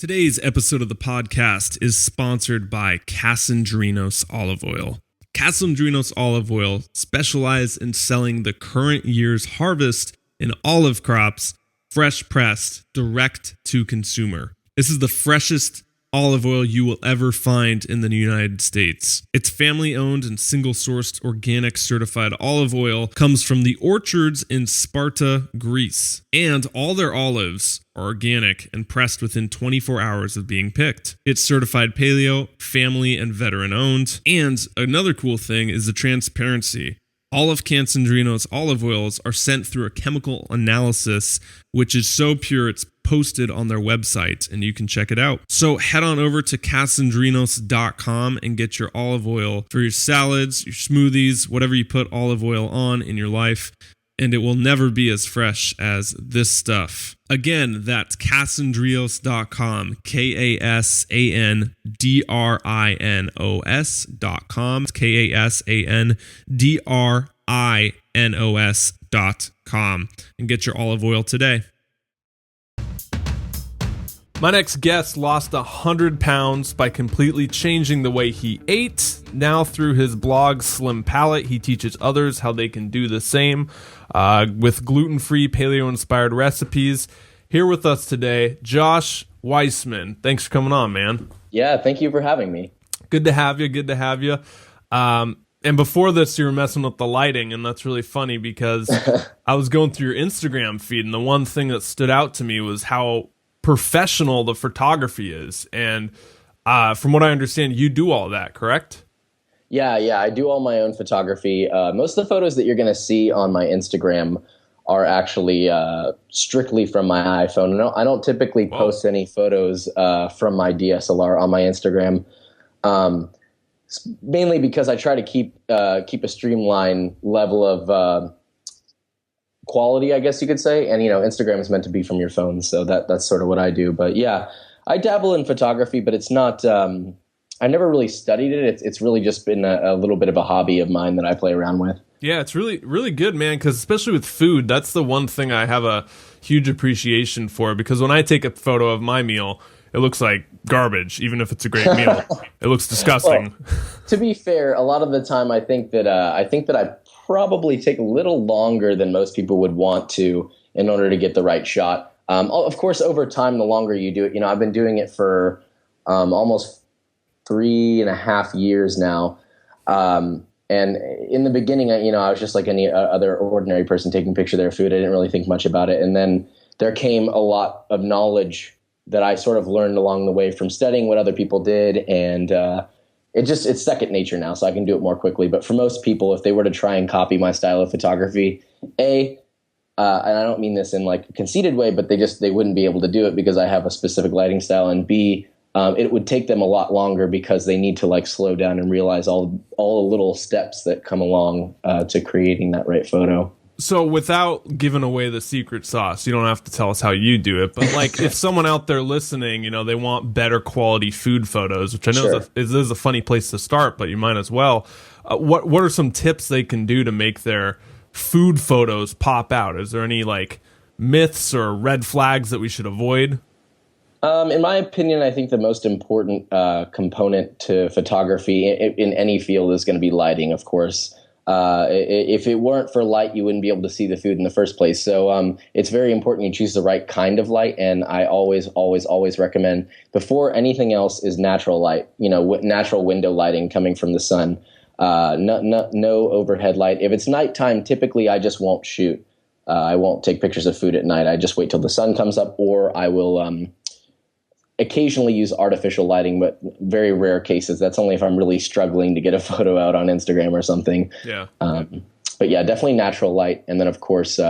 Today's episode of the podcast is sponsored by Kasandrinos Olive Oil. Kasandrinos Olive Oil specializes in selling the current year's harvest in olive crops, fresh pressed, direct to consumer. This is the freshest olive oil you will ever find in the United States. It's family-owned and single-sourced organic certified olive oil, comes from the orchards in Sparta, Greece, and all their olives are organic and pressed within 24 hours of being picked. It's certified Paleo, family and veteran-owned, and another cool thing is the transparency. All of Kasandrinos olive oils are sent through a chemical analysis, which is so pure it's posted on their website, and you can check it out. So head on over to kasandrinos.com and get your olive oil for your salads, your smoothies, whatever you put olive oil on in your life, and it will never be as fresh as this stuff. Again, that's kasandrinos.com, Kasandrinos.com, Kasandrinos.com, and get your olive oil today. My next guest lost 100 pounds by completely changing the way he ate. Now through his blog, Slim Palate, he teaches others how they can do the same with gluten-free, paleo-inspired recipes. Here with us today, Josh Weissman. Thanks for coming on, man. Yeah, thank you for having me. Good to have you. And before this, you were messing with the lighting, and that's really funny because I was going through your Instagram feed, and the one thing that stood out to me was how professional the photography is. And from what I understand, you do all that, correct? Yeah, I do all my own photography. Most of the photos that you're going to see on my Instagram are actually strictly from my iPhone. I don't typically post any photos from my DSLR on my Instagram, mainly because I try to keep a streamlined level of quality, I guess you could say. And, Instagram is meant to be from your phone. So that's sort of what I do. But yeah, I dabble in photography, but it's not, I never really studied it. It's really just been a little bit of a hobby of mine that I play around with. Yeah, it's really, really good, man. Because especially with food, that's the one thing I have a huge appreciation for. Because when I take a photo of my meal, it looks like garbage, even if it's a great meal. It looks disgusting. Well, to be fair, a lot of the time I think that I probably take a little longer than most people would want to in order to get the right shot. Of course, over time, the longer you do it, I've been doing it for almost 3.5 years now. And in the beginning, I was just like any other ordinary person taking a picture of their food. I didn't really think much about it. And then there came a lot of knowledge that I sort of learned along the way from studying what other people did. And it's second nature now, so I can do it more quickly. But for most people, if they were to try and copy my style of photography, and I don't mean this in like a conceited way, but they wouldn't be able to do it because I have a specific lighting style, and B, it would take them a lot longer because they need to like slow down and realize all the little steps that come along to creating that right photo. So without giving away the secret sauce, you don't have to tell us how you do it, but like if someone out there listening, they want better quality food photos, which I know is a funny place to start, but you might as well. What are some tips they can do to make their food photos pop out? Is there any like myths or red flags that we should avoid? In my opinion, I think the most important component to photography in any field is going to be lighting, of course. If it weren't for light, you wouldn't be able to see the food in the first place. So it's very important you choose the right kind of light. And I always recommend, before anything else, is natural light, natural window lighting coming from the sun. No overhead light. If it's nighttime, typically I just won't shoot. I won't take pictures of food at night. I just wait till the sun comes up, or I will occasionally use artificial lighting, but very rare cases. That's only if I'm really struggling to get a photo out on Instagram or something. Yeah. But yeah, definitely natural light. And then of course,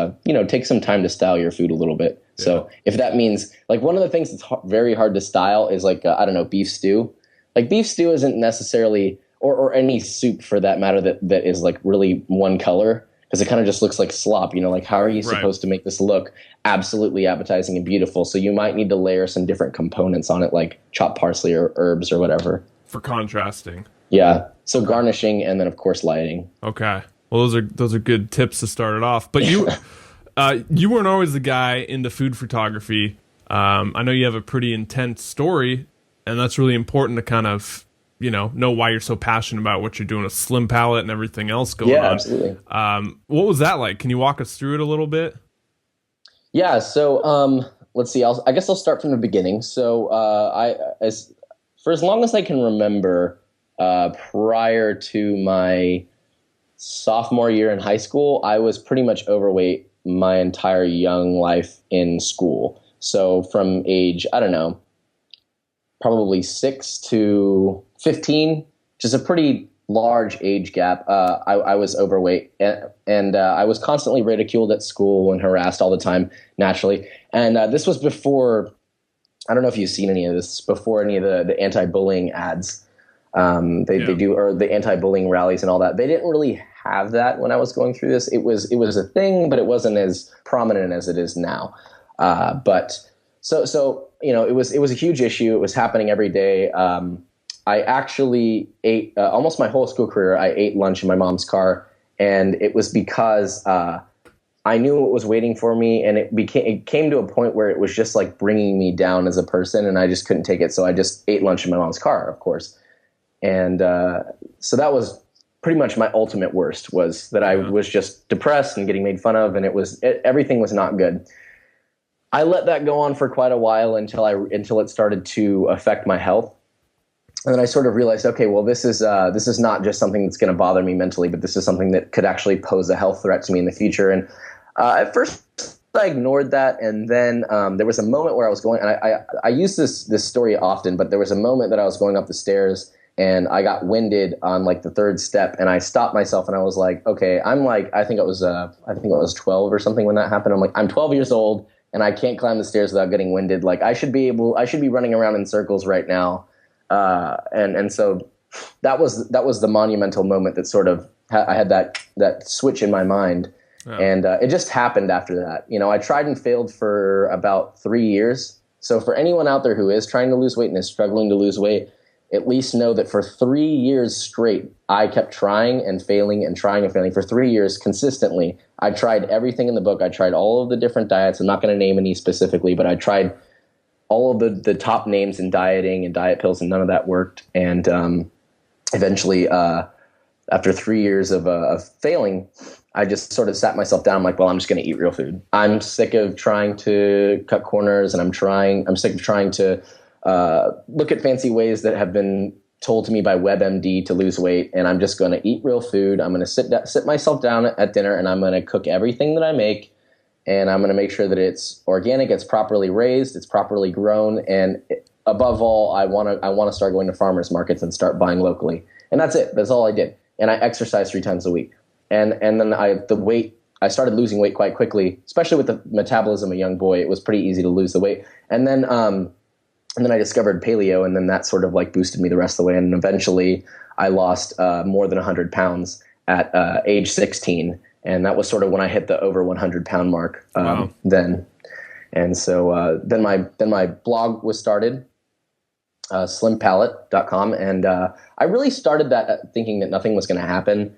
take some time to style your food a little bit. Yeah. So if that means like one of the things that's very hard to style is like, beef stew. Like beef stew isn't necessarily, or any soup for that matter, that is like really one color. Because it kind of just looks like slop, like how are you supposed to make this look absolutely appetizing and beautiful? So you might need to layer some different components on it, like chopped parsley or herbs or whatever. For contrasting. Yeah. So garnishing and then of course lighting. Okay. Well, those are good tips to start it off. But you weren't always the guy into food photography. I know you have a pretty intense story, and that's really important to kind of, know why you're so passionate about what you're doing with Slim Palette and everything else going on. Yeah, absolutely. What was that like? Can you walk us through it a little bit? Yeah. So let's see. I guess I'll start from the beginning. So for as long as I can remember, prior to my sophomore year in high school, I was pretty much overweight my entire young life in school. So from age, I don't know, probably 6 to 15, which is a pretty large age gap. I was overweight, and I was constantly ridiculed at school and harassed all the time, naturally. And this was before, I don't know if you've seen any of this, before any of the anti-bullying ads. They do, or the anti-bullying rallies and all that. They didn't really have that when I was going through this. It was a thing, but it wasn't as prominent as it is now. But so it was a huge issue. It was happening every day. I actually ate almost my whole school career. I ate lunch in my mom's car, and it was because I knew what was waiting for me, and it came to a point where it was just like bringing me down as a person, and I just couldn't take it. So I just ate lunch in my mom's car, of course. And so that was pretty much my ultimate worst, was that I was just depressed and getting made fun of, and everything was not good. I let that go on for quite a while until it started to affect my health. And then I sort of realized, okay, well, this is not just something that's going to bother me mentally, but this is something that could actually pose a health threat to me in the future. And at first I ignored that. And then there was a moment where I was going, and I use this story often, but there was a moment that I was going up the stairs and I got winded on like the third step, and I stopped myself and I was like, okay, I think it was 12 or something when that happened. I'm like, I'm 12 years old and I can't climb the stairs without getting winded. Like I should be running around in circles right now. And so that was the monumental moment that sort of I had that switch in my mind. Oh. And it just happened after that. I tried and failed for about 3 years. So for anyone out there who is trying to lose weight and is struggling to lose weight, at least know that for 3 years straight, I kept trying and failing and trying and failing for 3 years consistently. I tried everything in the book. I tried all of the different diets. I'm not going to name any specifically, but I tried all of the top names in dieting and diet pills, and none of that worked. And eventually, after 3 years of failing, I just sort of sat myself down. I'm like, well, I'm just going to eat real food. I'm sick of trying to cut corners, and I'm sick of trying to look at fancy ways that have been told to me by WebMD to lose weight, and I'm just going to eat real food. I'm going to sit myself down at dinner, and I'm going to cook everything that I make. And I'm going to make sure that it's organic, it's properly raised, it's properly grown, and above all, I want to start going to farmers markets and start buying locally. And that's it. That's all I did. And I exercised 3 times a week. And then I started losing weight quite quickly, especially with the metabolism of a young boy. It was pretty easy to lose the weight. And then I discovered paleo, and then that sort of like boosted me the rest of the way. And eventually, I lost more than 100 pounds at age 16. And that was sort of when I hit the over 100 pound mark then. And so then my blog was started, slimpalette.com. And I really started that thinking that nothing was going to happen.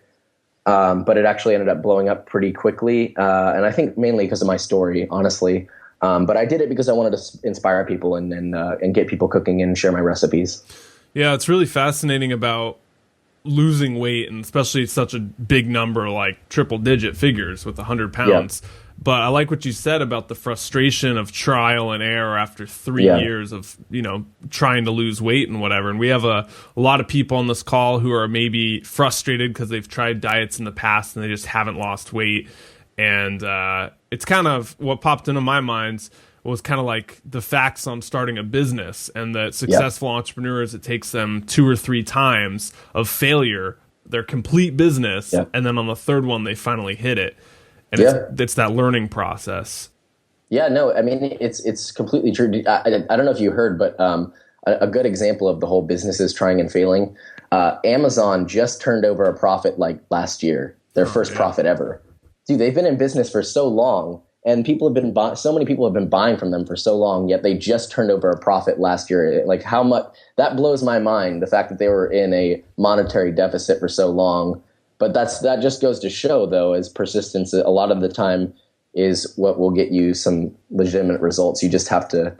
But it actually ended up blowing up pretty quickly. And I think mainly because of my story, honestly. But I did it because I wanted to inspire people and get people cooking and share my recipes. Yeah, it's really fascinating about losing weight, and especially such a big number, like triple digit figures with 100 pounds. Yeah. But I like what you said about the frustration of trial and error after 3 years of, trying to lose weight and whatever. And we have a lot of people on this call who are maybe frustrated because they've tried diets in the past and they just haven't lost weight. And it's kind of what popped into my mind was kind of like the facts on starting a business, and that successful entrepreneurs, it takes them 2 or 3 times of failure, their complete business, and then on the third one, they finally hit it. And it's that learning process. Yeah, no, I mean, it's completely true. I don't know if you heard, but a good example of the whole business is trying and failing. Amazon just turned over a profit like last year, their first profit ever. Dude, they've been in business for so long, and so many people have been buying from them for so long, yet they just turned over a profit last year. Like how much that blows my mind, the fact that they were in a monetary deficit for so long. But that just goes to show, though, as persistence, a lot of the time is what will get you some legitimate results. You just have to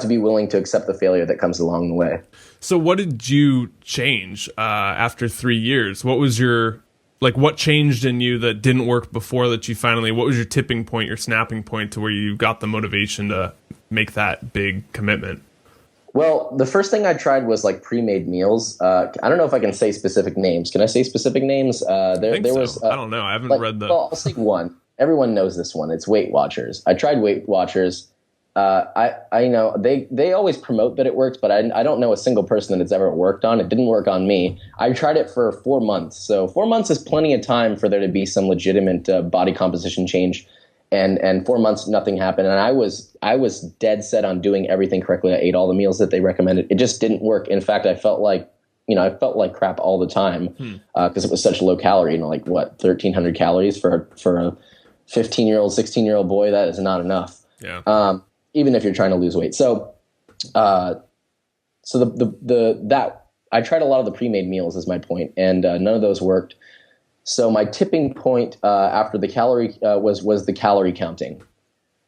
be willing to accept the failure that comes along the way. So what did you change after 3 years? What was what changed in you that didn't work before that you finally, what was your tipping point, your snapping point to where you got the motivation to make that big commitment? Well, the first thing I tried was like pre-made meals. I don't know if I can say specific names. Can I say specific names? I don't know. I haven't read the... Well, I'll say one. Everyone knows this one. It's Weight Watchers. I tried Weight Watchers. I know they always promote that it works, but I don't know a single person that it's ever worked on. It didn't work on me. I tried it for 4 months. So 4 months is plenty of time for there to be some legitimate body composition change. And 4 months, nothing happened. And I was dead set on doing everything correctly. I ate all the meals that they recommended. It just didn't work. In fact, I felt like crap all the time because it was such low calorie, 1,300 calories for a 15-year-old, 16-year-old boy. That is not enough. Yeah. Even if you're trying to lose weight. So I tried a lot of the pre-made meals is my point, and none of those worked. So my tipping point after the calorie was the calorie counting,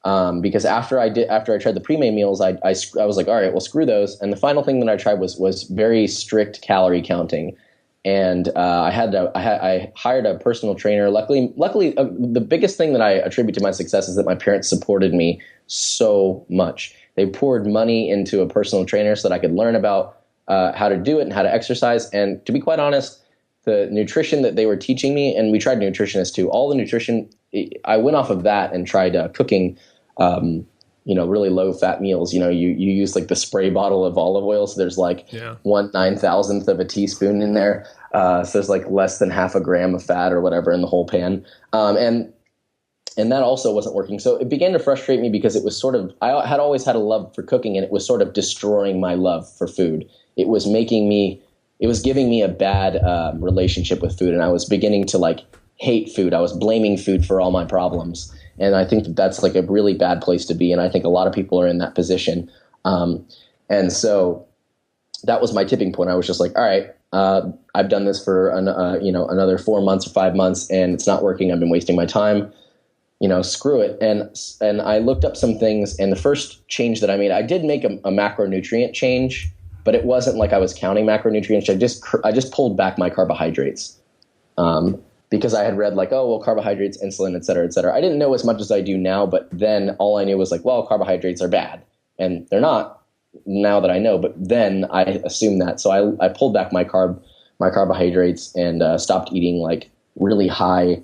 because after I tried the pre-made meals, I was like, all right, well, screw those. And the final thing that I tried was very strict calorie counting, and I hired a personal trainer. Luckily, the biggest thing that I attribute to my success is that my parents supported me so much. They poured money into a personal trainer so that I could learn about how to do it and how to exercise. And to be quite honest, the nutrition that they were teaching me, and we tried nutritionists too, all the nutrition, I went off of that and tried cooking, really low fat meals. You use like the spray bottle of olive oil. So there's 1/9,000th of a teaspoon in there. So there's like less than half a gram of fat or whatever in the whole pan. And that also wasn't working. So it began to frustrate me because it was sort of, I had always had a love for cooking, and it was sort of destroying my love for food. It was giving me a bad relationship with food, and I was beginning to hate food. I was blaming food for all my problems. And I think that's like a really bad place to be. And I think a lot of people are in that position. And so that was my tipping point. I was just like, all right, I've done this for another 4 months or 5 months, and it's not working. I've been wasting my time. Screw it. And I looked up some things, and the first change that I made, I did make a macronutrient change, but it wasn't like I was counting macronutrients. I just pulled back my carbohydrates, because I had read carbohydrates, insulin, et cetera, et cetera. I didn't know as much as I do now, but then all I knew was carbohydrates are bad, and they're not now that I know, but then I assumed that. So I pulled back my carbohydrates and stopped eating really high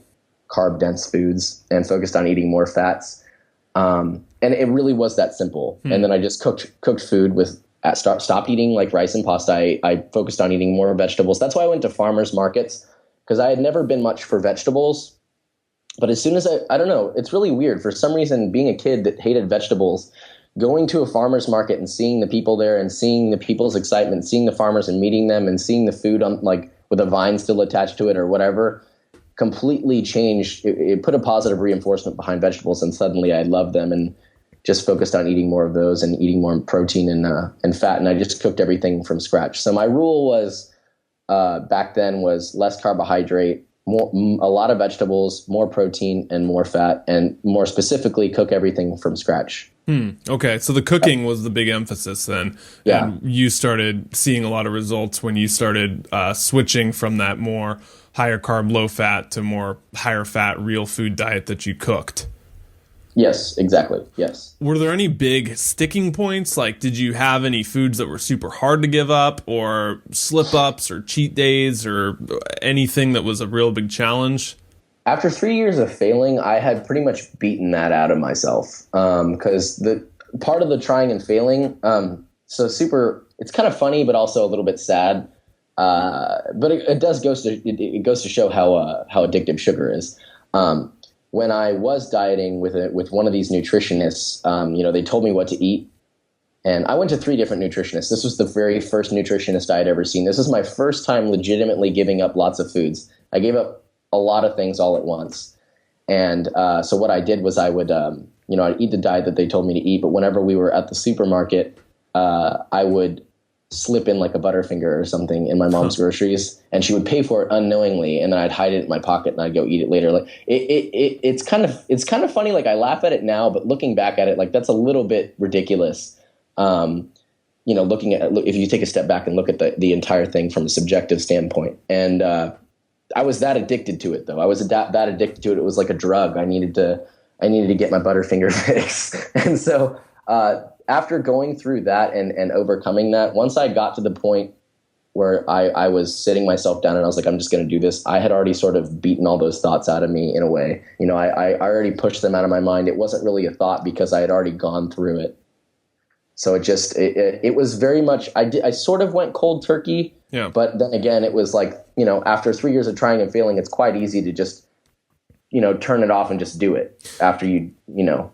carb dense foods and focused on eating more fats. And it really was that simple. And then I just cooked food stopped eating rice and pasta. I focused on eating more vegetables. That's why I went to farmers markets, because I had never been much for vegetables. But as soon as I don't know, it's really weird. For some reason, being a kid that hated vegetables, going to a farmer's market and seeing the people there and seeing the people's excitement, seeing the farmers and meeting them and seeing the food on with a vine still attached to it or whatever, completely changed. It put a positive reinforcement behind vegetables, and suddenly I loved them and just focused on eating more of those and eating more protein and fat. And I just cooked everything from scratch. So my rule was back then was less carbohydrate, a lot of vegetables, more protein and more fat, and more specifically cook everything from scratch. Okay, so the cooking was the big emphasis then. Yeah. And you started seeing a lot of results when you started switching from that more higher carb, low fat to more higher fat, real food diet that you cooked. Yes, exactly. Yes. Were there any big sticking points? Did you have any foods that were super hard to give up, or slip ups or cheat days, or anything that was a real big challenge? After 3 years of failing, I had pretty much beaten that out of myself. Because the part of the trying and failing, it's kind of funny, but also a little bit sad. But it goes to show how addictive sugar is. When I was dieting with one of these nutritionists, they told me what to eat. And I went to 3 different nutritionists. This was the very first nutritionist I had ever seen. This was my first time legitimately giving up lots of foods. I gave up a lot of things all at once. And so what I did was I would, I'd eat the diet that they told me to eat. But whenever we were at the supermarket, I would slip in like a Butterfinger or something in my mom's groceries, and she would pay for it unknowingly, and then I'd hide it in my pocket and I'd go eat it later. Like it's kind of funny. Like I laugh at it now, but looking back at it, like that's a little bit ridiculous. Looking at, if you take a step back and look at the entire thing from a subjective standpoint. And I was that addicted to it, though. I was that addicted to it. It was like a drug. I needed to get my Butterfinger fix. And so after going through that and overcoming that, once I got to the point where I was sitting myself down and I was like, I'm just going to do this, I had already sort of beaten all those thoughts out of me in a way. I already pushed them out of my mind. It wasn't really a thought because I had already gone through it. So it was very much, I sort of went cold turkey, but then again, it was like, after 3 years of trying and failing, it's quite easy to just, turn it off and just do it after you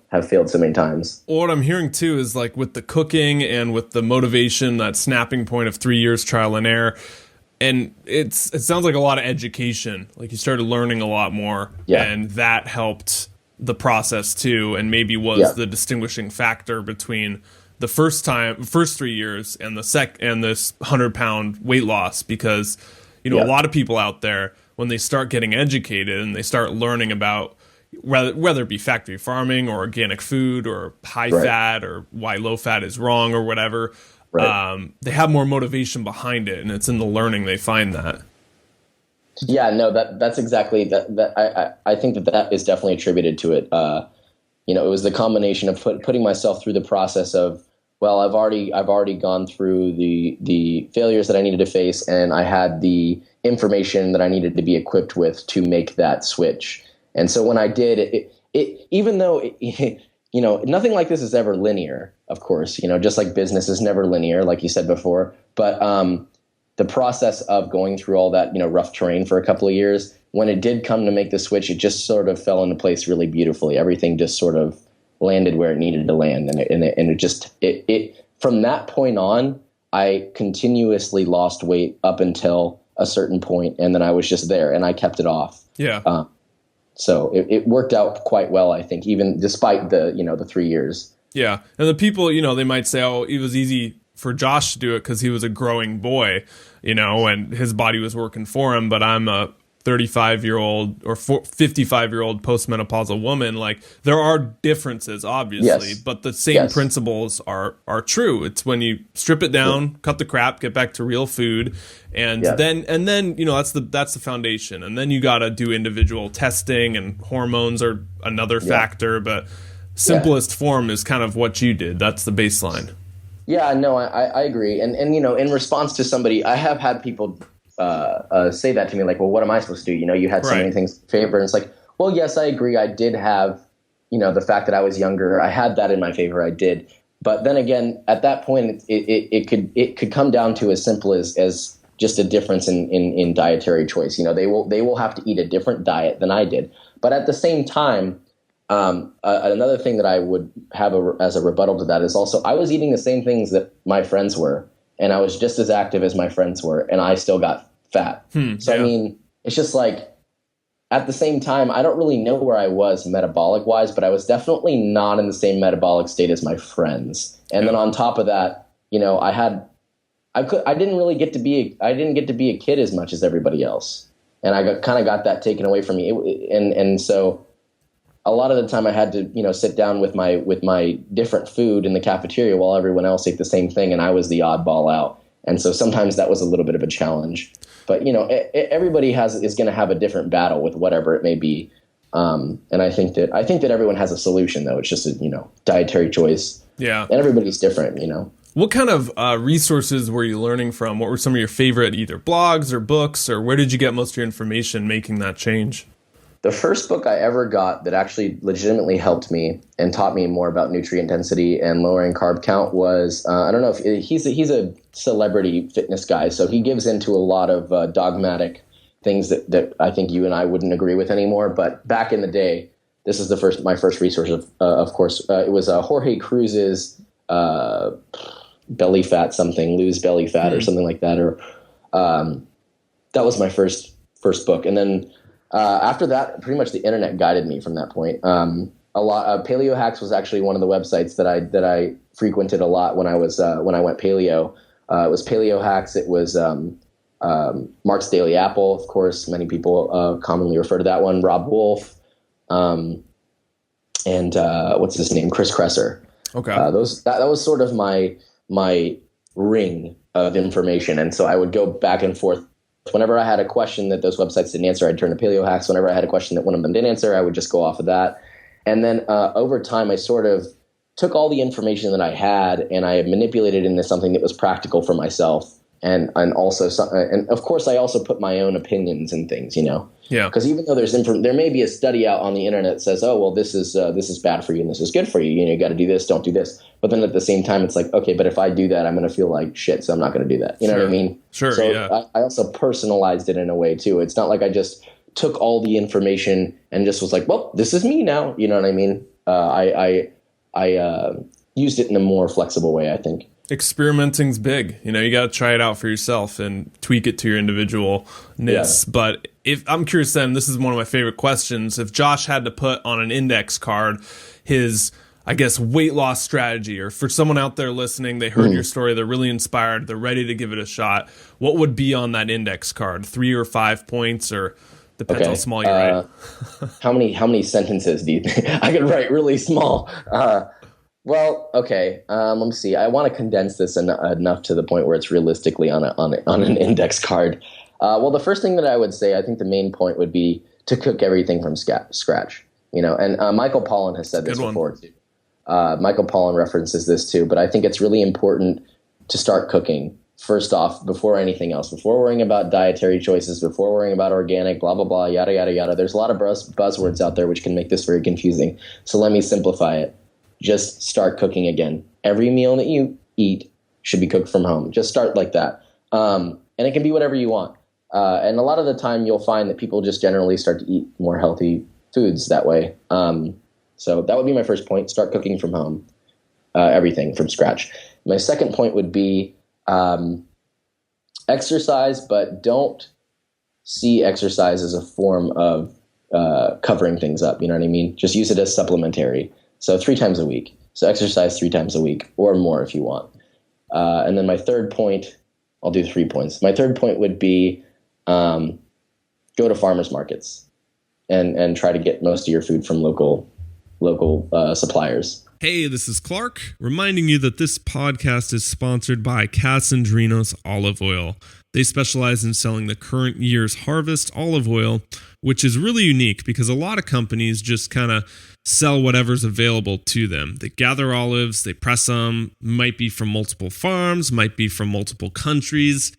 have failed so many times. Well, what I'm hearing too is like with the cooking and with the motivation, that snapping point of 3 years trial and error, and it sounds like a lot of education. Like you started learning a lot more, and that helped the process too, and maybe was the distinguishing factor between the first 3 years and this 100-pound weight loss, because a lot of people out there, when they start getting educated and they start learning about whether it be factory farming or organic food or high fat or why low fat is wrong or whatever, they have more motivation behind it, and it's in the learning they find that. Yeah, no, that's exactly that. I think that is definitely attributed to it. It was the combination of putting myself through the process of, well, I've already gone through the failures that I needed to face, and I had the information that I needed to be equipped with to make that switch. And so when I did it, even though nothing like this is ever linear, of course, just like business is never linear, like you said before, but the process of going through all that, rough terrain for a couple of years, when it did come to make the switch, it just sort of fell into place really beautifully. Everything just sort of landed where it needed to land. And it from that point on, I continuously lost weight up until a certain point, and then I was just there and I kept it off. Yeah. So it worked out quite well, I think, even despite the 3 years. Yeah. And the people, they might say, oh, it was easy for Josh to do it because he was a growing boy, and his body was working for him. But I'm a 35-year-old or 55-year-old postmenopausal woman. Like, there are differences, obviously, but the same principles are true. It's when you strip it down, cut the crap, get back to real food, and then that's the foundation. And then you got to do individual testing, and hormones are another factor. But simplest form is kind of what you did. That's the baseline. Yeah, no, I agree. And in response to somebody, I have had people say that to me, like, well, what am I supposed to do? You had so many things in favor. And it's like, well, yes, I agree. I did have, the fact that I was younger, I had that in my favor. I did. But then again, at that point, it could come down to as simple as just a difference in dietary choice. They will have to eat a different diet than I did. But at the same time, another thing that I would have as a rebuttal to that is also, I was eating the same things that my friends were, and I was just as active as my friends were, and I still got fat. So, I mean, it's just like, at the same time, I don't really know where I was metabolic wise, but I was definitely not in the same metabolic state as my friends. And then on top of that, I didn't get to be a kid as much as everybody else. And I kind of got that taken away from me. And so a lot of the time I had to, sit down with my different food in the cafeteria while everyone else ate the same thing, and I was the oddball out. And so sometimes that was a little bit of a challenge. But everybody is going to have a different battle with whatever it may be. And I think that everyone has a solution, though. It's just a dietary choice. Yeah, and everybody's different. What kind of resources were you learning from? What were some of your favorite either blogs or books, or where did you get most of your information making that change? The first book I ever got that actually legitimately helped me and taught me more about nutrient density and lowering carb count was, I don't know if he's a celebrity fitness guy, so he gives into a lot of dogmatic things that I think you and I wouldn't agree with anymore. But back in the day, this is my first resource, of course. It was Jorge Cruz's belly fat something, lose belly fat or something like that. Or that was my first book. And then after that, pretty much the internet guided me from that point. Paleo Hacks was actually one of the websites that I frequented a lot when I went paleo. It was Paleo Hacks. It was Mark's Daily Apple, of course. Many people commonly refer to that one. Rob Wolf, and what's his name? Chris Kresser. Okay. That was sort of my ring of information, and so I would go back and forth. Whenever I had a question that those websites didn't answer, I'd turn to Paleo Hacks. Whenever I had a question that one of them didn't answer, I would just go off of that. And then over time, I sort of took all the information that I had and I manipulated it into something that was practical for myself. And also, and of course, I also put my own opinions and things, you know. Yeah. Because even though there may be a study out on the internet that says, oh, well, this is bad for you and this is good for you. You know, you got to do this, don't do this. But then at the same time, it's like, okay, but if I do that, I'm going to feel like shit, so I'm not going to do that. You know what I mean? Sure. So yeah. I also personalized it in a way too. It's not like I just took all the information and just was like, well, this is me now. You know what I mean? I used it in a more flexible way, I think. Experimenting's big. You know, you got to try it out for yourself and tweak it to your individualness. Yeah. But if I'm curious, then this is one of my favorite questions. If Josh had to put on an index card his, I guess, weight loss strategy, or for someone out there listening, they heard your story, they're really inspired, they're ready to give it a shot, what would be on that index card? 3 or 5 points, or depends how small you write? How many sentences do you think I could write really small? Well, okay. Let me see. I want to condense this enough to the point where it's realistically on an index card. Well, the first thing that I would say, I think the main point would be to cook everything from scratch. You know, and Michael Pollan has said this before too. Michael Pollan references this too, but I think it's really important to start cooking first off before anything else, before worrying about dietary choices, before worrying about organic, blah blah blah, yada yada yada. There's a lot of buzzwords out there which can make this very confusing. So let me simplify it. Just start cooking again. Every meal that you eat should be cooked from home. Just start like that. And it can be whatever you want. And a lot of the time you'll find that people just generally start to eat more healthy foods that way. So that would be my first point. Start cooking from home, everything from scratch. My second point would be exercise, but don't see exercise as a form of covering things up. You know what I mean? Just use it as supplementary. So 3 times a week. So exercise 3 times a week or more if you want. And then my third point, I'll do 3 points. My third point would be go to farmers markets and try to get most of your food from local suppliers. Hey, this is Clark, reminding you that this podcast is sponsored by Casandrinos Olive Oil. They specialize in selling the current year's harvest olive oil, which is really unique because a lot of companies just kind of sell whatever's available to them. They gather olives, they press them, might be from multiple farms, might be from multiple countries,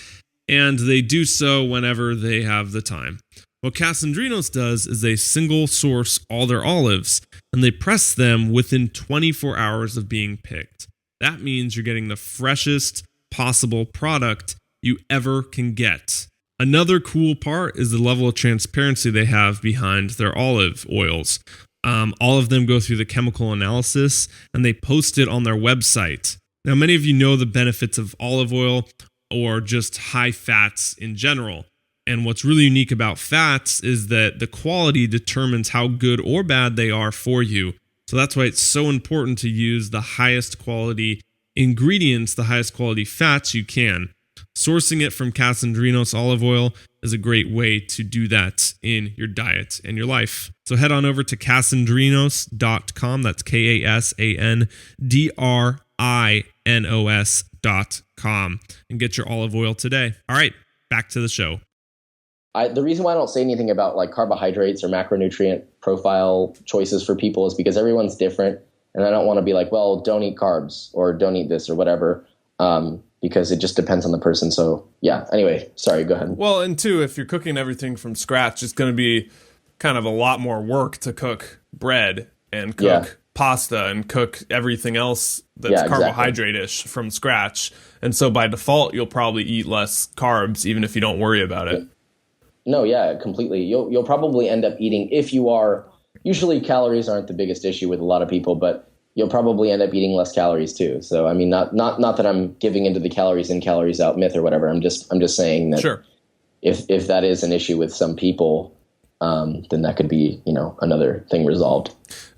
and they do so whenever they have the time. What Casandrinos does is they single source all their olives, and they press them within 24 hours of being picked. That means you're getting the freshest possible product you ever can get. Another cool part is the level of transparency they have behind their olive oils. All of them go through the chemical analysis and they post it on their website. Now, many of you know the benefits of olive oil or just high fats in general. And what's really unique about fats is that the quality determines how good or bad they are for you. So that's why it's so important to use the highest quality ingredients, the highest quality fats you can. Sourcing it from Casandrinos olive oil is a great way to do that in your diet and your life. So head on over to casandrinos.com. That's Kasandrinos.com and get your olive oil today. All right, back to the show. The reason why I don't say anything about like carbohydrates or macronutrient profile choices for people is because everyone's different. And I don't want to be like, well, don't eat carbs or don't eat this or whatever. Because it just depends on the person. So yeah, anyway, sorry, go ahead. Well, and two, if you're cooking everything from scratch, it's going to be kind of a lot more work to cook bread and cook pasta and cook everything else that's carbohydrate-ish from scratch. And so by default, you'll probably eat less carbs, even if you don't worry about it. No, yeah, completely. You'll probably end up eating, if you are, usually calories aren't the biggest issue with a lot of people, but you'll probably end up eating less calories too. So, I mean, not that I'm giving into the calories in, calories out myth or whatever. I'm just saying that sure. if that is an issue with some people, then that could be, another thing resolved.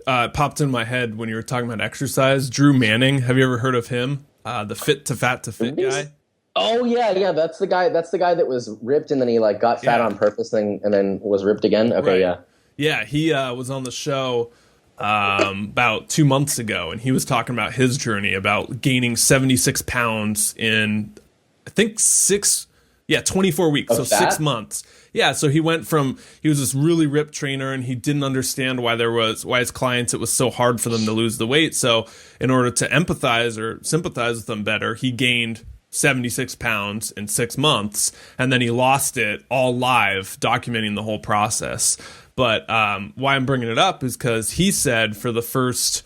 It popped in my head when you were talking about exercise. Drew Manning, have you ever heard of him? The Fit to Fat to Fit guy? Oh yeah. That's the guy. That's the guy that was ripped and then he like got fat on purpose and then was ripped again. Okay, Right. yeah. Yeah, he was on the show about 2 months ago, and he was talking about his journey about gaining 76 pounds in, I think 24 weeks, Of so fat? 6 months. Yeah, so he went from, he was this really ripped trainer, and he didn't understand why his clients, it was so hard for them to lose the weight. So in order to empathize or sympathize with them better, he gained 76 pounds in 6 months, and then he lost it all live, documenting the whole process. But why I'm bringing it up is because he said for the first,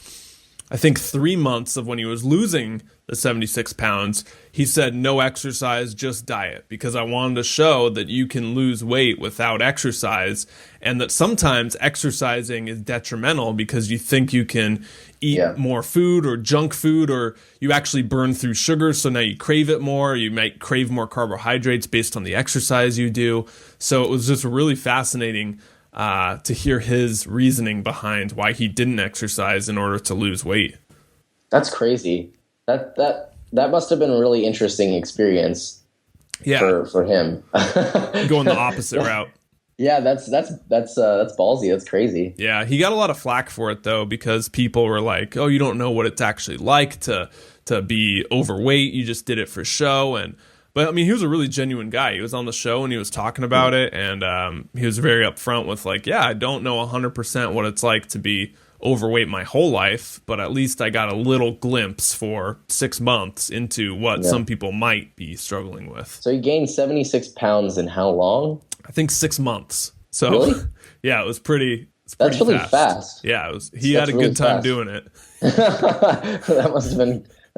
I think, 3 months of when he was losing the 76 pounds, he said no exercise, just diet, because I wanted to show that you can lose weight without exercise, and that sometimes exercising is detrimental because you think you can eat more food or junk food, or you actually burn through sugar, so now you crave it more. You might crave more carbohydrates based on the exercise you do. So it was just really fascinating to hear his reasoning behind why he didn't exercise in order to lose weight. That's crazy. That must have been a really interesting experience. Yeah, for him. Going the opposite route. Yeah, that's ballsy. That's crazy. Yeah, he got a lot of flack for it though, because people were like, "Oh, you don't know what it's actually like to be overweight. You just did it for show." But I mean, he was a really genuine guy. He was on the show and he was talking about it, and he was very upfront with like, "Yeah, I don't know 100% what it's like to be overweight my whole life, but at least I got a little glimpse for 6 months into what some people might be struggling with." So he gained 76 pounds in how long? I think 6 months. So really? Yeah, it was pretty. That's really fast. Yeah, it was. He had a good time doing it. That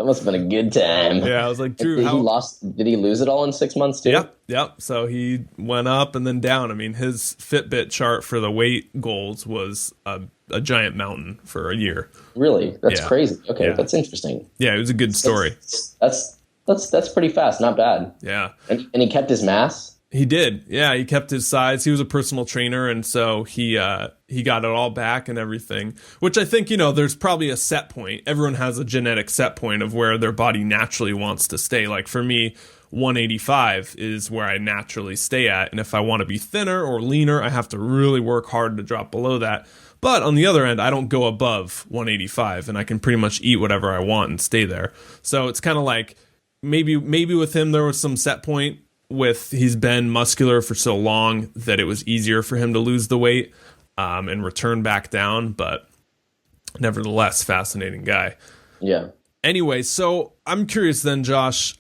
must have been a good time. Yeah, I was like, Drew, did he lose it all in 6 months too? Yep. So he went up and then down. I mean, his Fitbit chart for the weight goals was a giant mountain for a year. Really? That's crazy. Okay, that's interesting. Yeah, it was a good story. That's pretty fast. Not bad. Yeah. And he kept his mass? He did. Yeah, he kept his size. He was a personal trainer, and so he got it all back and everything, which I think, there's probably a set point. Everyone has a genetic set point of where their body naturally wants to stay. Like for me, 185 is where I naturally stay at, and if I want to be thinner or leaner, I have to really work hard to drop below that. But on the other end, I don't go above 185, and I can pretty much eat whatever I want and stay there. So it's kind of like maybe with him there was some set point with he's been muscular for so long that it was easier for him to lose the weight and return back down. But nevertheless, fascinating guy. Yeah. Anyway, so I'm curious then, Josh,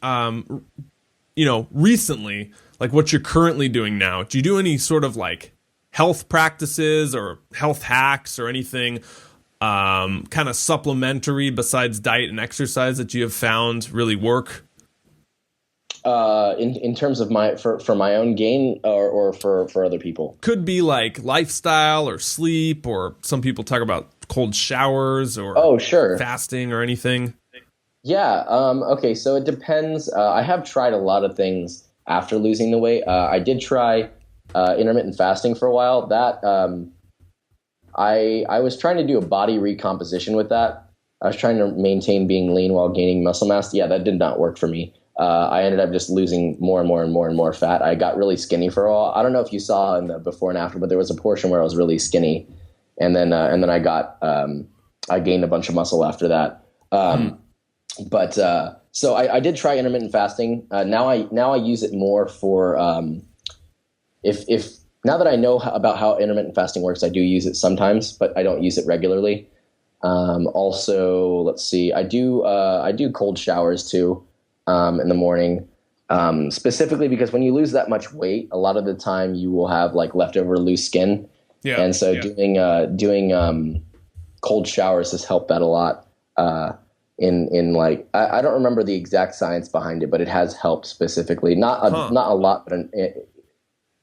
recently, like what you're currently doing now, do you do any sort of like health practices or health hacks or anything kind of supplementary besides diet and exercise that you have found really work? In terms of for my own gain or for other people? Could be like lifestyle or sleep, or some people talk about cold showers or fasting or anything. Yeah. Okay. So it depends. I have tried a lot of things after losing the weight. I did try intermittent fasting for a while. That I was trying to do a body recomposition with that. I was trying to maintain being lean while gaining muscle mass. Yeah, that did not work for me. I ended up just losing more and more fat. I got really skinny for a while. I don't know if you saw in the before and after, but there was a portion where I was really skinny, and then I gained a bunch of muscle after that. But so I did try intermittent fasting. Now I use it more for if now that I know about how intermittent fasting works, I do use it sometimes, but I don't use it regularly. Also, let's see, I do cold showers too. In the morning, specifically because when you lose that much weight, a lot of the time you will have like leftover loose skin. Yeah. And so doing cold showers has helped that a lot. In like, I don't remember the exact science behind it, but it has helped specifically. Not a lot, but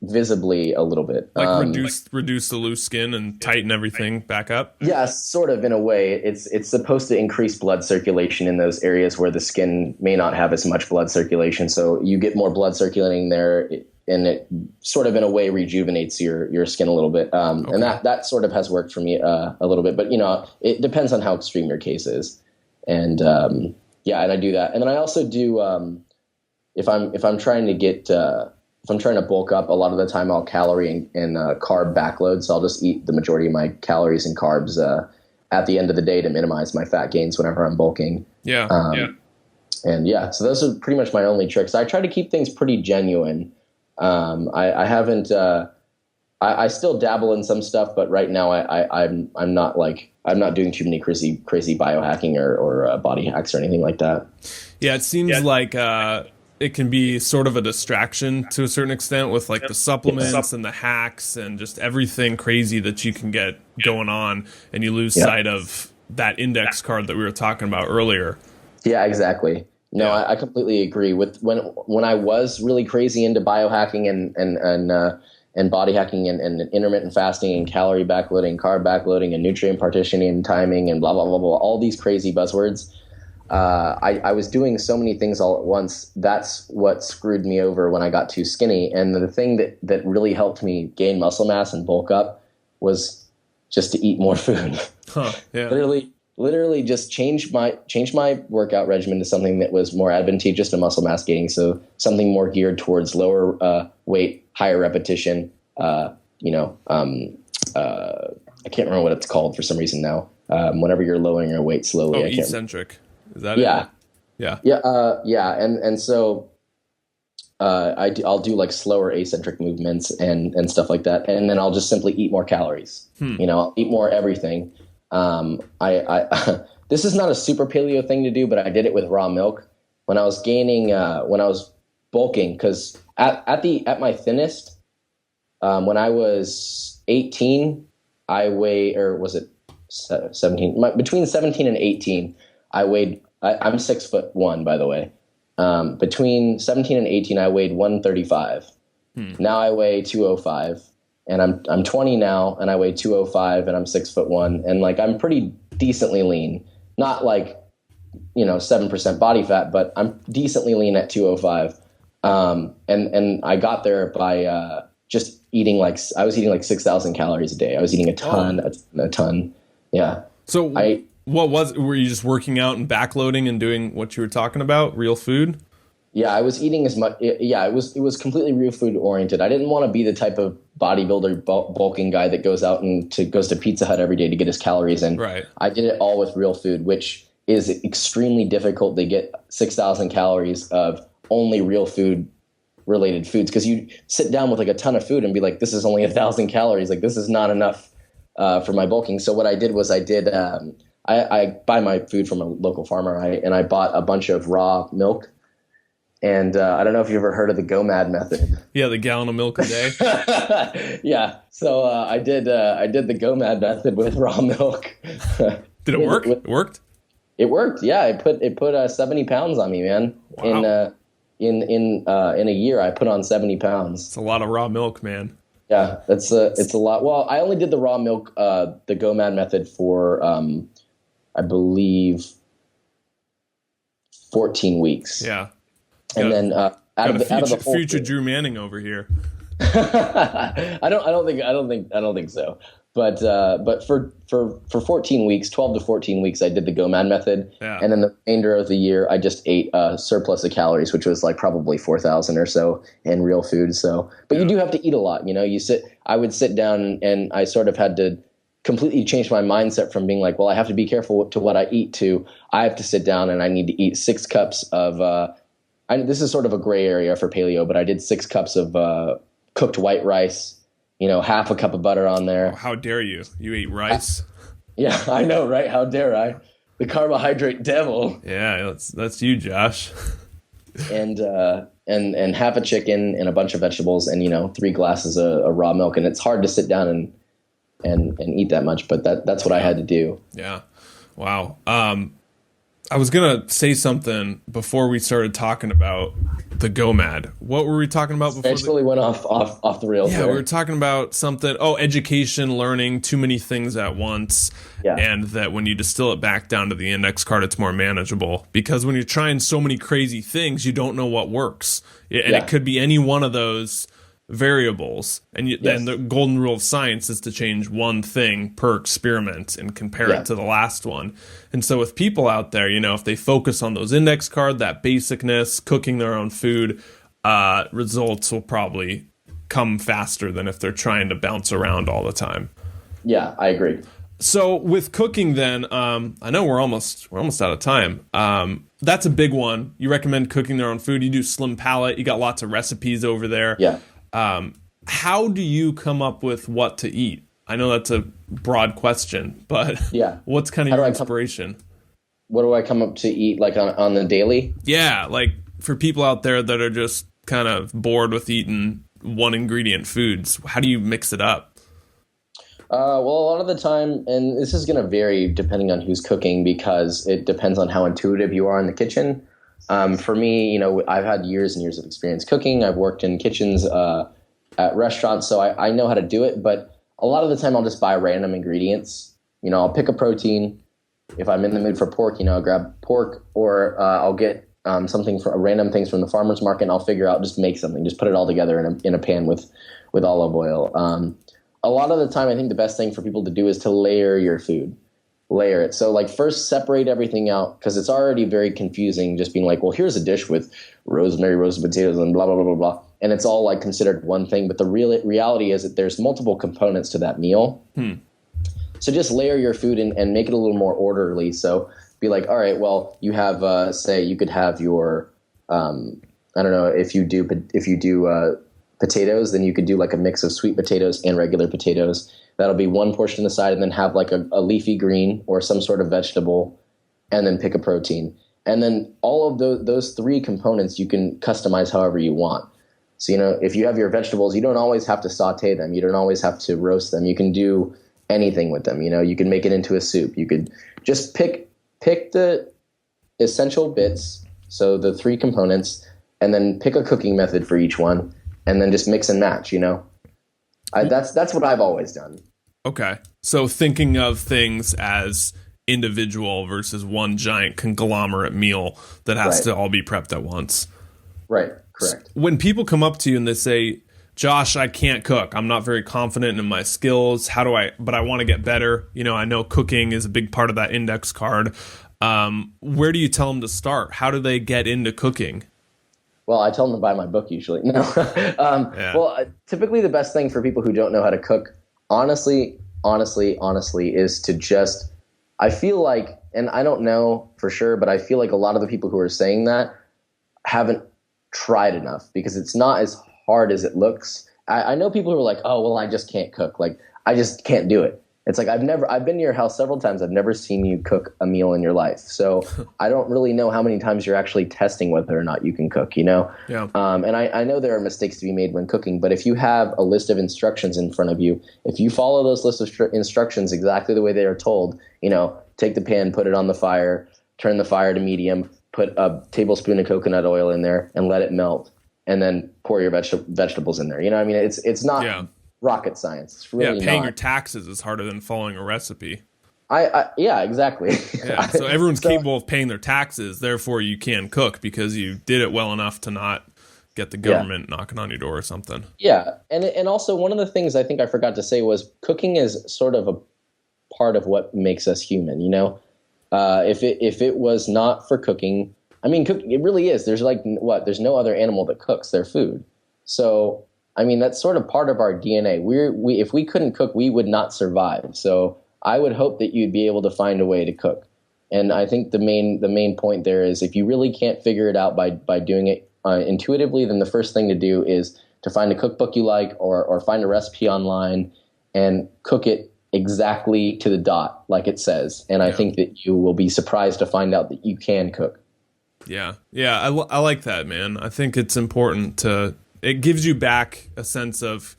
visibly a little bit. Like reduce the loose skin and tighten everything back up? Yeah, sort of in a way. It's supposed to increase blood circulation in those areas where the skin may not have as much blood circulation. So you get more blood circulating there, and it sort of in a way rejuvenates your skin a little bit. And that sort of has worked for me a little bit. But, it depends on how extreme your case is. And, and I do that. And then I also do if I'm trying to get if I'm trying to bulk up, a lot of the time I'll calorie and carb backload. So I'll just eat the majority of my calories and carbs at the end of the day to minimize my fat gains whenever I'm bulking. Yeah. And so those are pretty much my only tricks. I try to keep things pretty genuine. I haven't. I still dabble in some stuff, but right now I'm not doing too many crazy biohacking or body hacks or anything like that. Yeah, it seems like it can be sort of a distraction to a certain extent with like the supplements and the hacks and just everything crazy that you can get going on, and you lose sight of that index card that we were talking about earlier. Yeah, exactly. No, I completely agree with when I was really crazy into biohacking and body hacking and intermittent fasting and calorie backloading, carb backloading, and nutrient partitioning and timing and blah, blah, blah, blah, all these crazy buzzwords. I was doing so many things all at once. That's what screwed me over when I got too skinny. And the thing that really helped me gain muscle mass and bulk up was just to eat more food. Literally just change my workout regimen to something that was more advantageous to muscle mass gaining. So something more geared towards lower weight, higher repetition. I can't remember what it's called for some reason now. Whenever you're lowering your weight slowly. Eccentric. Is that it? Yeah. And so I'll do like slower eccentric movements and stuff like that. And then I'll just simply eat more calories. I'll eat more everything. This is not a super paleo thing to do, but I did it with raw milk when I was when I was bulking, because at my thinnest, when I was 18, I weighed, or was it 17? Between 17 and 18, I weighed. I'm 6'1", by the way. Between 17 and 18, I weighed 135. Now I weigh 205. And I'm 20 now, and I weigh 205, and I'm 6'1", and like I'm pretty decently lean. Not like 7% body fat, but I'm decently lean at 205. And I got there by just eating I was eating like 6,000 calories a day. I was eating a ton. Yeah. So were you just working out and backloading and doing what you were talking about, real food? Yeah, I was eating as much. Yeah, it was completely real food oriented. I didn't want to be the type of bodybuilder bulking guy that goes out and goes to Pizza Hut every day to get his calories in. Right. I did it all with real food, which is extremely difficult to get 6,000 calories of only real food related foods, because you sit down with like a ton of food and be like, this is only 1,000 calories. Like, this is not enough for my bulking. So what I did was I buy my food from a local farmer, and I bought a bunch of raw milk. And I don't know if you've ever heard of the GOMAD method. Yeah, the gallon of milk a day. Yeah. So I did the GOMAD method with raw milk. Did it work? It worked? It worked. Yeah. It put 70 pounds on me, man. Wow. In a year, I put on 70 pounds. It's a lot of raw milk, man. Yeah, it's a lot. Well, I only did the raw milk, the GOMAD method for, I believe, 14 weeks. Yeah. And then out of the whole future Drew Manning over here. I don't think so. But for 14 weeks, 12 to 14 weeks, I did the GOMAD method. Yeah. And then the remainder of the year, I just ate a surplus of calories, which was like probably 4,000 or so in real food. So, but you do have to eat a lot. I would sit down, and I sort of had to completely change my mindset from being like, well, I have to be careful to what I eat, to I have to sit down and I need to eat 6 cups of this is sort of a gray area for paleo, but I did 6 cups of cooked white rice, half a cup of butter on there. Oh, how dare you? You ate rice? Yeah, I know, right? How dare I? The carbohydrate devil. Yeah, that's you, Josh. And half a chicken and a bunch of vegetables and 3 glasses of raw milk, and it's hard to sit down and eat that much, but that's what I had to do. Yeah. Wow. I was going to say something before we started talking about the GOMAD. What were we talking about before? Actually went off the rails. Yeah, we were talking about something. Oh, education, learning, too many things at once. Yeah. And that when you distill it back down to the index card, it's more manageable. Because when you're trying so many crazy things, you don't know what works. And it could be any one of those variables, and then the golden rule of science is to change one thing per experiment and compare it to the last one. And so with people out there, you know, if they focus on those index card, that basicness, cooking their own food, results will probably come faster than if they're trying to bounce around all the time. Yeah, I agree. So with cooking then, I know we're almost out of time. That's a big one. You recommend cooking their own food. You do Slim Palate. You got lots of recipes over there. Yeah. How do you come up with what to eat? I know that's a broad question, but what's kind of your inspiration? What do I come up to eat like on the daily? Yeah, like for people out there that are just kind of bored with eating one ingredient foods, how do you mix it up? Well, a lot of the time, and this is going to vary depending on who's cooking because it depends on how intuitive you are in the kitchen. For me, you know, I've had years and years of experience cooking. I've worked in kitchens at restaurants, so I know how to do it. But a lot of the time, I'll just buy random ingredients. You know, I'll pick a protein. If I'm in the mood for pork, you know, I'll grab pork, or I'll get random things from the farmer's market, and I'll figure out, just make something, just put it all together in a pan with olive oil. A lot of the time, I think the best thing for people to do is to layer your food. Layer it. So like first separate everything out, because it's already very confusing just being like, well, here's a dish with rosemary, roasted potatoes, and blah, blah, blah, blah, blah. And it's all like considered one thing. But the reality is that there's multiple components to that meal. So just layer your food and make it a little more orderly. So be like, all right, well, you have, say you could have your, I don't know, if you do potatoes, then you could do like a mix of sweet potatoes and regular potatoes. That'll be one portion on the side, and then have like a leafy green or some sort of vegetable, and then pick a protein. And then all of those three components you can customize however you want. So, you know, if you have your vegetables, you don't always have to saute them. You don't always have to roast them. You can do anything with them. You know, you can make it into a soup. You could just pick the essential bits, so the three components, and then pick a cooking method for each one, and then just mix and match, you know. That's what I've always done. Okay. So thinking of things as individual versus one giant conglomerate meal that has to all be prepped at once. Right. Correct. When people come up to you and they say, Josh, I can't cook. I'm not very confident in my skills. But I want to get better. You know, I know cooking is a big part of that index card. Where do you tell them to start? How do they get into cooking? Well, I tell them to buy my book usually. No. Well, typically the best thing for people who don't know how to cook, honestly, is to just, I feel like, and I don't know for sure, but I feel like a lot of the people who are saying that haven't tried enough, because it's not as hard as it looks. I know people who are like, oh, well, I just can't cook. Like, I just can't do it. It's like, I've been to your house several times. I've never seen you cook a meal in your life. So I don't really know how many times you're actually testing whether or not you can cook, you know? Yeah. And I know there are mistakes to be made when cooking, but if you have a list of instructions in front of you, if you follow those lists of instructions exactly the way they are told, you know, take the pan, put it on the fire, turn the fire to medium, put a tablespoon of coconut oil in there and let it melt, and then pour your vegetables in there. You know what I mean? It's not rocket science. It's really paying not. your taxes is harder than following a recipe. Yeah, exactly. Yeah, so everyone's capable of paying their taxes, therefore you can cook because you did it well enough to not get the government knocking on your door or something. Yeah, and also one of the things I think I forgot to say was cooking is sort of a part of what makes us human, you know? If it was not for cooking, I mean, it really is. There's there's no other animal that cooks their food. So, I mean, that's sort of part of our DNA. If we couldn't cook, we would not survive. So I would hope that you'd be able to find a way to cook. And I think the main point there is, if you really can't figure it out by doing it intuitively, then the first thing to do is to find a cookbook you like, or find a recipe online and cook it exactly to the dot, like it says. And I think that you will be surprised to find out that you can cook. Yeah. I like that, man. I think it's important it gives you back a sense of,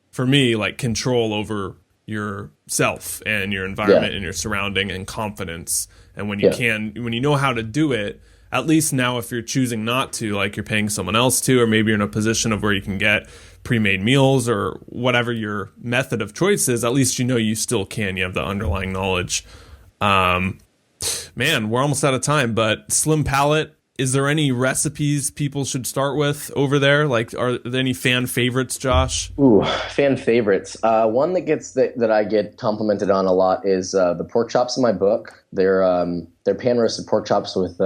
for me, like control over yourself and your environment and your surrounding and confidence. And when you know how to do it, at least now if you're choosing not to, like you're paying someone else to, or maybe you're in a position of where you can get pre-made meals or whatever your method of choice is, at least you know you still can. You have the underlying knowledge. Man, we're almost out of time, but Slim Palate is there any recipes people should start with over there? Like, are there any fan favorites, Josh? Ooh, fan favorites. One that I get complimented on a lot is the pork chops in my book. They're pan roasted pork chops with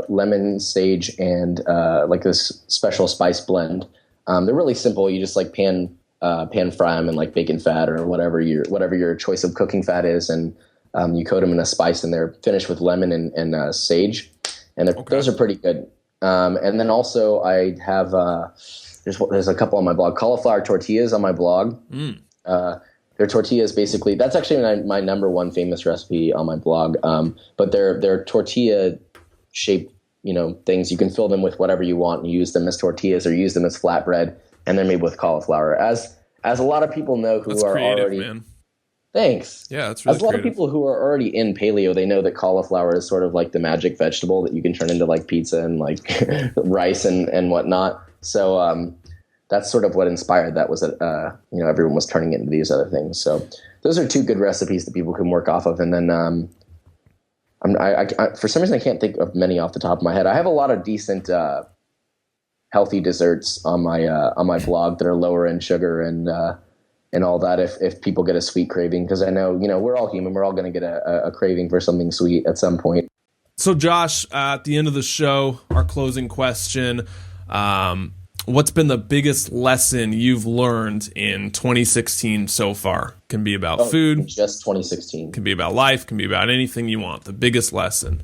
lemon, sage, and like this special spice blend. They're really simple. You just like pan fry them in like bacon fat or whatever your choice of cooking fat is, and you coat them in a spice, and they're finished with lemon and sage, and those are pretty good. And then also I have there's a couple on my blog, cauliflower tortillas on my blog. Their tortillas basically, that's actually my number one famous recipe on my blog. But they're tortilla shaped, things. You can fill them with whatever you want and use them as tortillas or use them as flatbread, and they're made with cauliflower. As a lot of people know who that's are creative, already, man. Thanks. Yeah, that's really as a lot creative. of people who are already in paleo, they know that cauliflower is sort of like the magic vegetable that you can turn into like pizza and like rice and whatnot. So that's sort of what inspired that, was that everyone was turning it into these other things. So those are two good recipes that people can work off of. And then I for some reason I can't think of many off the top of my head. I have a lot of decent healthy desserts on my blog that are lower in sugar and all that, if people get a sweet craving, because I know, we're all human. We're all going to get a craving for something sweet at some point. So Josh, at the end of the show, our closing question, what's been the biggest lesson you've learned in 2016 so far? Can be about food. Just 2016. Can be about life. Can be about anything you want. The biggest lesson.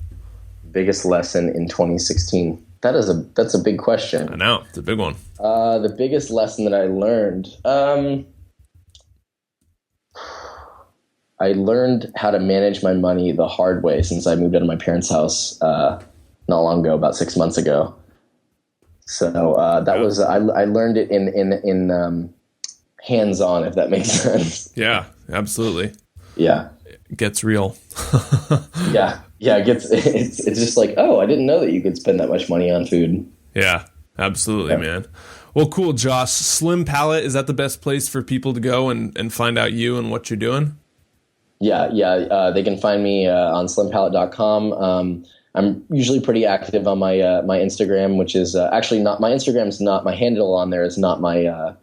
Biggest lesson in 2016. That's a big question. I know. It's a big one. The biggest lesson that I learned, I learned how to manage my money the hard way since I moved out of my parents' house not long ago, about 6 months ago. So that was I learned it in hands-on, if that makes sense. Yeah, absolutely. Yeah, it gets real. yeah. It's just like, oh, I didn't know that you could spend that much money on food. Yeah, absolutely, man. Well, cool, Josh. Slim Palate, is that the best place for people to go and find out you and what you're doing? Yeah. They can find me on slimpalate.com. I'm usually pretty active on my Instagram, which is actually not my Instagram's not my handle on there is not my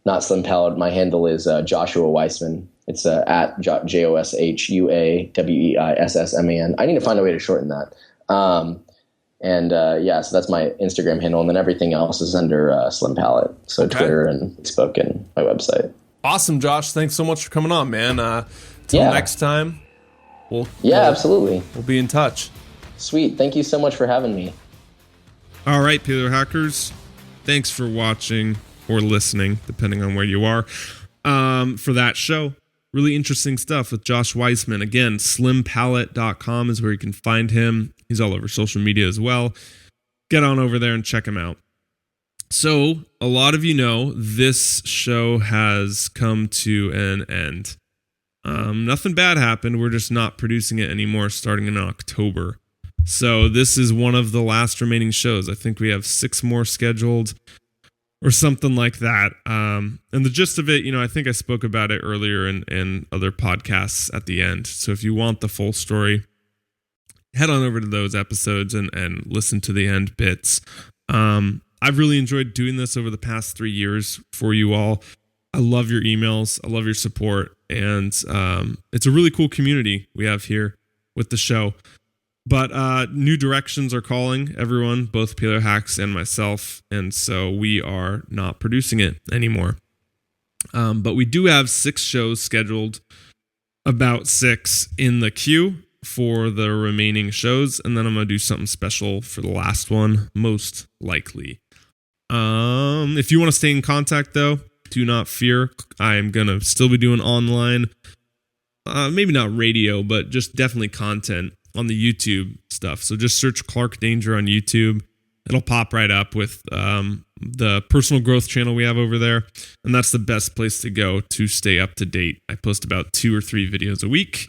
not Slim Palate. My handle is Joshua Weissman. It's at JOSHUAWEISSMAN. I need to find a way to shorten that. So that's my Instagram handle, and then everything else is under Slim Palate. So okay. Twitter and Facebook and my website. Awesome, Josh. Thanks so much for coming on, man. Till next time. Absolutely. We'll be in touch. Sweet. Thank you so much for having me. All right, Paleo Hackers. Thanks for watching or listening, depending on where you are, for that show. Really interesting stuff with Josh Weissman. Again, slimpalate.com is where you can find him. He's all over social media as well. Get on over there and check him out. So, a lot of you know, this show has come to an end. Nothing bad happened. We're just not producing it anymore starting in October. So this is one of the last remaining shows. I think we have 6 more scheduled or something like that. And the gist of it, I think I spoke about it earlier in other podcasts at the end. So if you want the full story, head on over to those episodes and listen to the end bits. I've really enjoyed doing this over the past 3 years for you all. I love your emails. I love your support. And it's a really cool community we have here with the show. But new directions are calling everyone, both Paleo Hacks and myself. And so we are not producing it anymore. But we do have 6 shows scheduled, about 6 in the queue for the remaining shows. And then I'm going to do something special for the last one, most likely. If you want to stay in contact, though, do not fear. I'm going to still be doing online, maybe not radio, but just definitely content on the YouTube stuff. So just search Clark Danger on YouTube. It'll pop right up with the personal growth channel we have over there. And that's the best place to go to stay up to date. I post about 2 or 3 videos a week,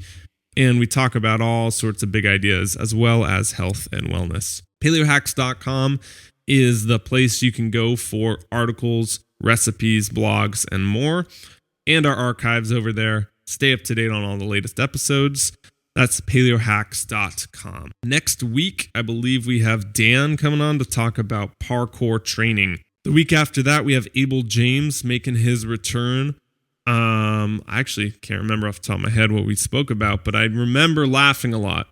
and we talk about all sorts of big ideas as well as health and wellness. PaleoHacks.com is the place you can go for articles, recipes, blogs, and more, and our archives over there. Stay up to date on all the latest episodes. That's paleohacks.com. Next week, I believe we have Dan coming on to talk about parkour training. The week after that, we have Abel James making his return. I actually can't remember off the top of my head what we spoke about, but I remember laughing a lot.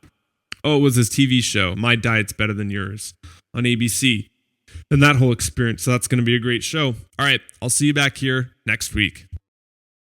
Oh, it was his TV show, My Diet's Better Than Yours, on ABC. And that whole experience. So that's going to be a great show. All right, I'll see you back here next week.